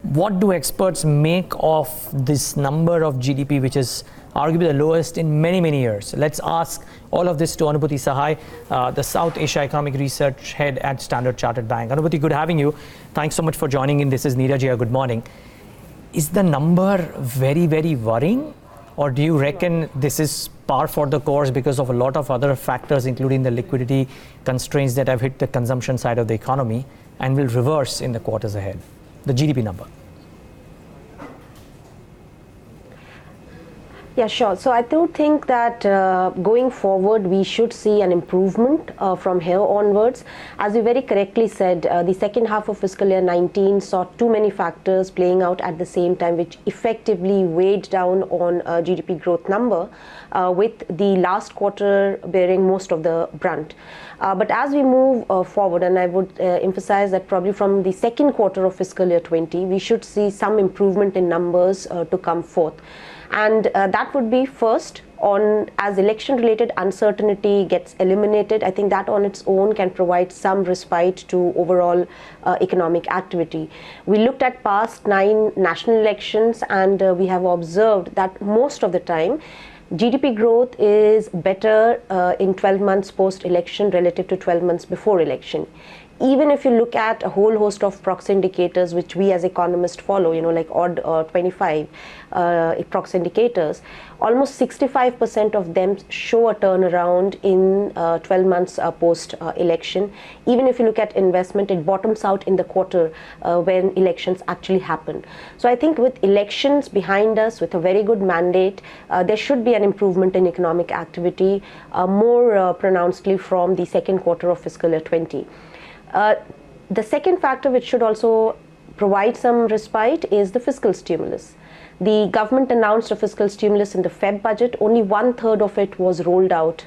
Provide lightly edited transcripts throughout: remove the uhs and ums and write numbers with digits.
What do experts make of this number of GDP, which is arguably the lowest in many, many years? Let's ask all of this to Anubhuti Sahay, the South Asia Economic Research Head at Standard Chartered Bank. Anubhuti, good having you. Thanks so much for joining in. This is Neeraj here. Good morning. Is the number very, very worrying? Or do you reckon this is par for the course because of a lot of other factors, including the liquidity constraints that have hit the consumption side of the economy and will reverse in the quarters ahead? The GDP number. Yeah, sure. So I do think that going forward, we should see an improvement from here onwards. As you very correctly said, the second half of fiscal year 19 saw too many factors playing out at the same time, which effectively weighed down on GDP growth number, with the last quarter bearing most of the brunt. But as we move forward, and I would emphasize that probably from the second quarter of fiscal year 20, we should see some improvement in numbers to come forth. And that would be first on as election related uncertainty gets eliminated. I think that on its own can provide some respite to overall economic activity. We looked at past 9 national elections, and we have observed that most of the time GDP growth is better in 12 months post-election relative to 12 months before election. Even if you look at a whole host of proxy indicators, which we as economists follow, like odd 25 proxy indicators, almost 65% of them show a turnaround in 12 months post-election. Even if you look at investment, it bottoms out in the quarter when elections actually happen. So I think with elections behind us, with a very good mandate, there should be an improvement in economic activity, more pronouncedly from the second quarter of fiscal year 20. The second factor which should also provide some respite is the fiscal stimulus. The government announced a fiscal stimulus in the Feb budget. Only 1/3 of it was rolled out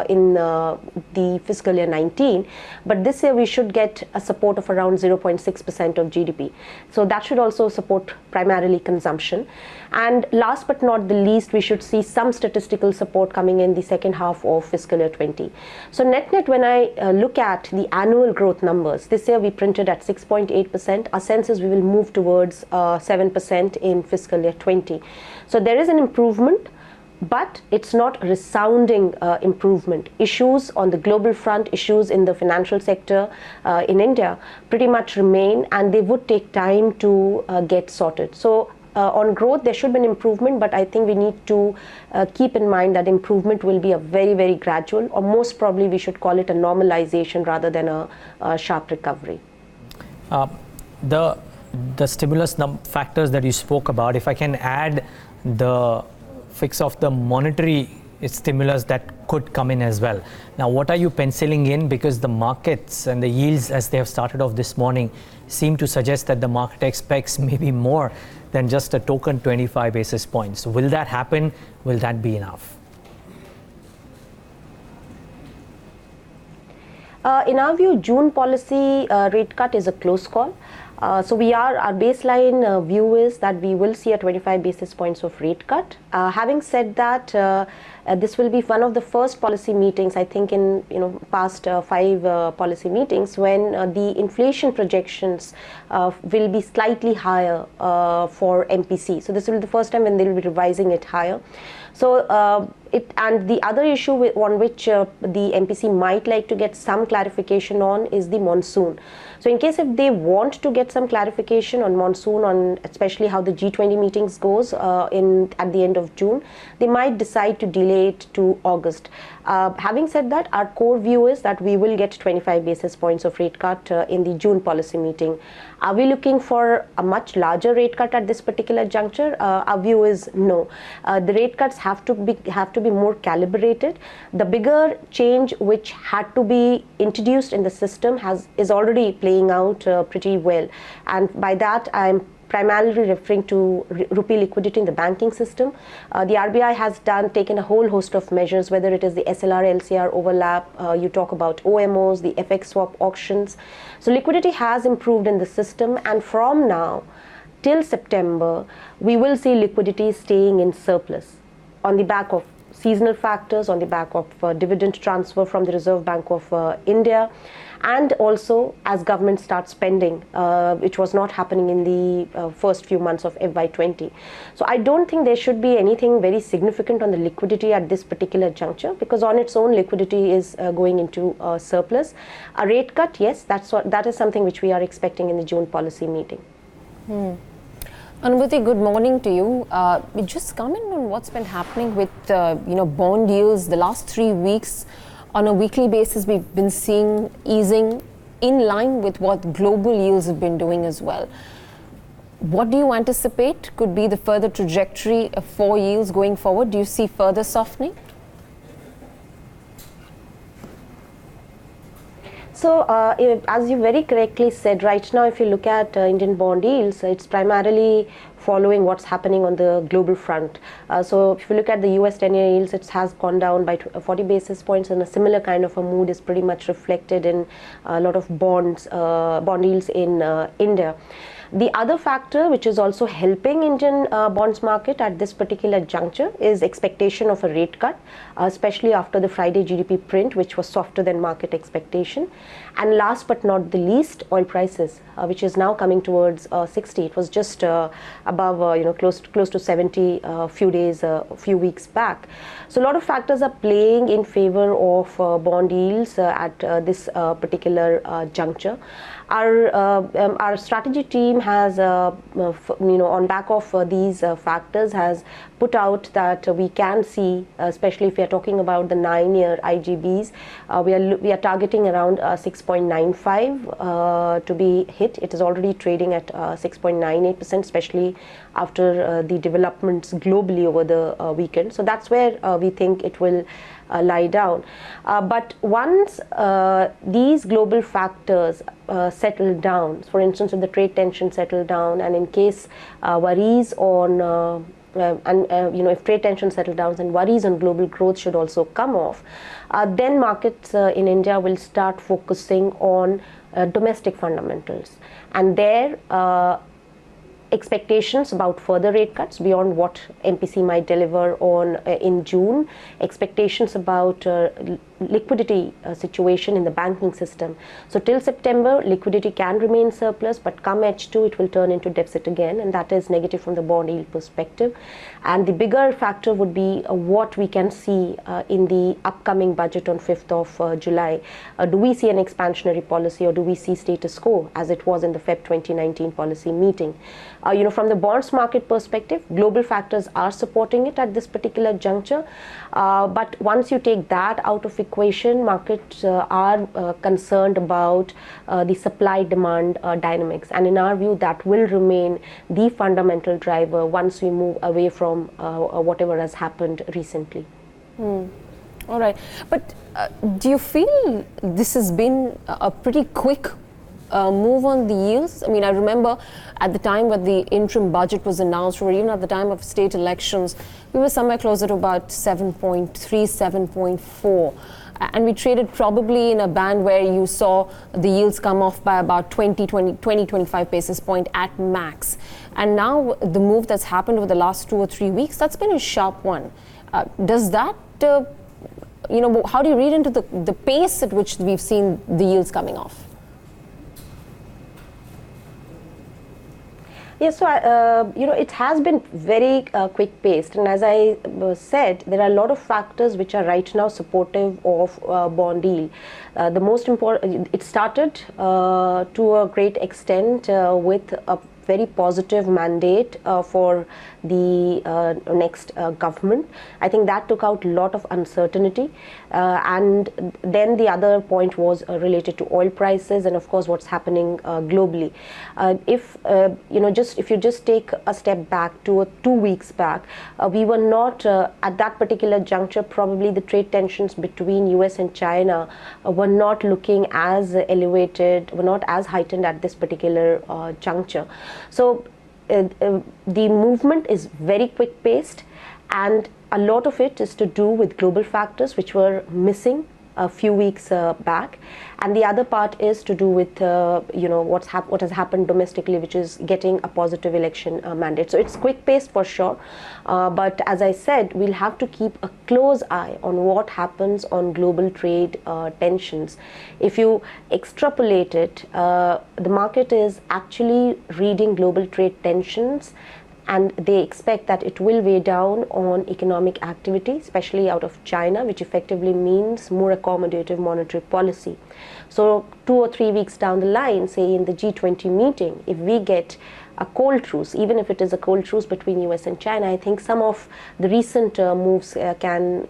in the fiscal year 19. But this year we should get a support of around 0.6% of GDP. So that should also support primarily consumption. And last but not the least, we should see some statistical support coming in the second half of fiscal year 20. So net, when I look at the annual growth numbers, this year we printed at 6.8%. Our sense is we will move towards 7% in fiscal year 20. So there is an improvement, but it's not a resounding improvement. Issues on the global front, issues in the financial sector in India pretty much remain, and they would take time to get sorted. So on growth, there should be an improvement, but I think we need to keep in mind that improvement will be a very, very gradual, or most probably we should call it a normalization rather than a sharp recovery. The stimulus factors that you spoke about, if I can add the fix of the monetary stimulus that could come in as well. Now, what are you penciling in? Because the markets and the yields as they have started off this morning seem to suggest that the market expects maybe more than just a token 25 basis points. Will that happen? Will that be enough? In our view, June policy rate cut is a close call. So our baseline view is that we will see a 25 basis points of rate cut. Having said that, this will be one of the first policy meetings, I think, in past 5 policy meetings when the inflation projections will be slightly higher for MPC. So this will be the first time when they will be revising it higher. So and the other issue on which the MPC might like to get some clarification on is the monsoon. So in case if they want to get some clarification on monsoon, on especially how the G20 meetings goes at the end of June, they might decide to delay it to August. Having said that, our core view is that we will get 25 basis points of rate cut in the June policy meeting. Are we looking for a much larger rate cut at this particular juncture? Our view is no. The rate cuts have to be more calibrated. The bigger change which had to be introduced in the system is already playing out pretty well, and by that I'm primarily referring to rupee liquidity in the banking system. The RBI has taken a whole host of measures, whether it is the SLR, LCR overlap, you talk about OMOs, the FX swap auctions. So liquidity has improved in the system, and from now till September, we will see liquidity staying in surplus on the back of seasonal factors on the back of dividend transfer from the Reserve Bank of India, and also as government starts spending, which was not happening in the first few months of FY20. So I don't think there should be anything very significant on the liquidity at this particular juncture, because on its own liquidity is going into surplus. A rate cut, yes, that is something which we are expecting in the June policy meeting. Anubhuti, good morning to you. Just comment on what's been happening with bond yields the last 3 weeks. On a weekly basis, we've been seeing easing in line with what global yields have been doing as well. What do you anticipate could be the further trajectory for yields going forward? Do you see further softening? So, as you very correctly said, right now if you look at Indian bond yields, it's primarily following what's happening on the global front. So if you look at the US 10-year yields, it has gone down by 40 basis points, and a similar kind of a mood is pretty much reflected in a lot of bond yields in India. The other factor which is also helping Indian bonds market at this particular juncture is expectation of a rate cut, especially after the Friday GDP print, which was softer than market expectation. And last but not the least, oil prices, which is now coming towards 60. It was just above, close to 70 a few weeks back. So a lot of factors are playing in favor of bond yields at this particular juncture. Our strategy team has, on back of these factors, has put out that we can see, especially if we are talking about the 9-year IGBs, we are targeting around 6.95 to be hit. It is already trading at 6.98%, especially after the developments globally over the weekend. So that's where we think it will lie down. But once these global factors settle down, for instance, if the trade tension settle down, and in case worries on if trade tension settle down and worries on global growth should also come off, then markets in India will start focusing on domestic fundamentals, and there expectations about further rate cuts beyond what MPC might deliver on in June, expectations about liquidity situation in the banking system. So till September, liquidity can remain surplus, but come H2, it will turn into deficit again, and that is negative from the bond yield perspective. And the bigger factor would be what we can see in the upcoming budget on 5th of July. Do we see an expansionary policy, or do we see status quo as it was in the Feb 2019 policy meeting? From the bonds market perspective, global factors are supporting it at this particular juncture. But once you take that out of equation, markets are concerned about the supply-demand dynamics. And in our view, that will remain the fundamental driver once we move away from whatever has happened recently. All right. But do you feel this has been a pretty quick move on the yields? I mean, I remember at the time when the interim budget was announced, or even at the time of state elections, we were somewhere closer to about 7.3, 7.4. And we traded probably in a band where you saw the yields come off by about 25 basis point at max. And now the move that's happened over the last 2 or 3 weeks, that's been a sharp one. Does that, how do you read into the pace at which we've seen the yields coming off? Yes, so it has been very quick paced, and as I said, there are a lot of factors which are right now supportive of bond yield. The most important, it started to a great extent with a very positive mandate for the next government. I think that took out a lot of uncertainty, and then the other point was related to oil prices and of course what's happening globally. If you just take a step back to 2 weeks back, we were not at that particular juncture, probably the trade tensions between US and China were not looking as elevated, were not as heightened at this particular juncture. So the movement is very quick paced, and a lot of it is to do with global factors which were missing a few weeks back, and the other part is to do with what has happened domestically, which is getting a positive election mandate. So it's quick paced for sure, but as I said, we'll have to keep a close eye on what happens on global trade tensions. If you extrapolate it, the market is actually reading global trade tensions, and they expect that it will weigh down on economic activity, especially out of China, which effectively means more accommodative monetary policy. So 2 or 3 weeks down the line, say in the G20 meeting, if we get a cold truce, even if it is a cold truce between US and China, I think some of the recent moves can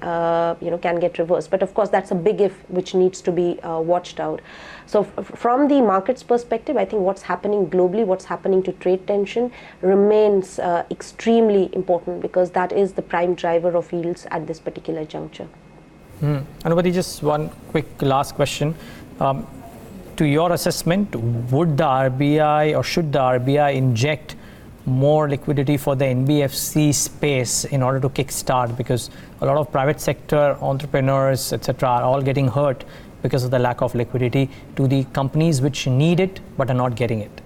get reversed. But of course, that's a big if, which needs to be watched out. So from the market's perspective, I think what's happening globally, what's happening to trade tension remains extremely important, because that is the prime driver of yields at this particular juncture. Anubhuti, just one quick last question. To your assessment, would the RBI or should the RBI inject more liquidity for the NBFC space in order to kickstart? Because a lot of private sector entrepreneurs, etc., are all getting hurt because of the lack of liquidity to the companies which need it but are not getting it.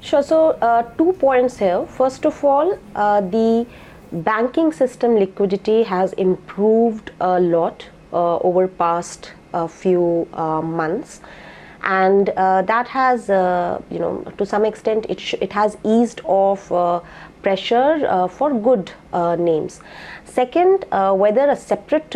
Sure. So 2 points here. First of all, the banking system liquidity has improved a lot over past few months, and that has to some extent it has eased off pressure for good names. Second, whether a separate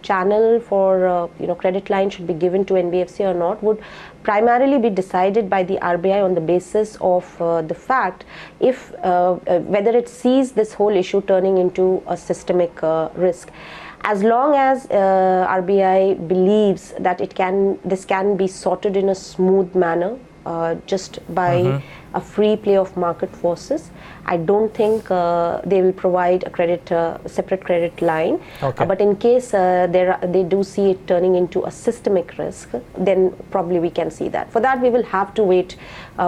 channel for credit line should be given to NBFC or not would primarily be decided by the RBI on the basis of the fact if whether it sees this whole issue turning into a systemic risk. As long as RBI believes that this can be sorted in a smooth manner, just by a free play of market forces, I don't think they will provide a separate credit line. Okay. But in case they do see it turning into a systemic risk, then probably we can see that. For that, we will have to wait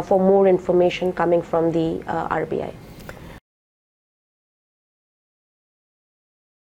for more information coming from the RBI.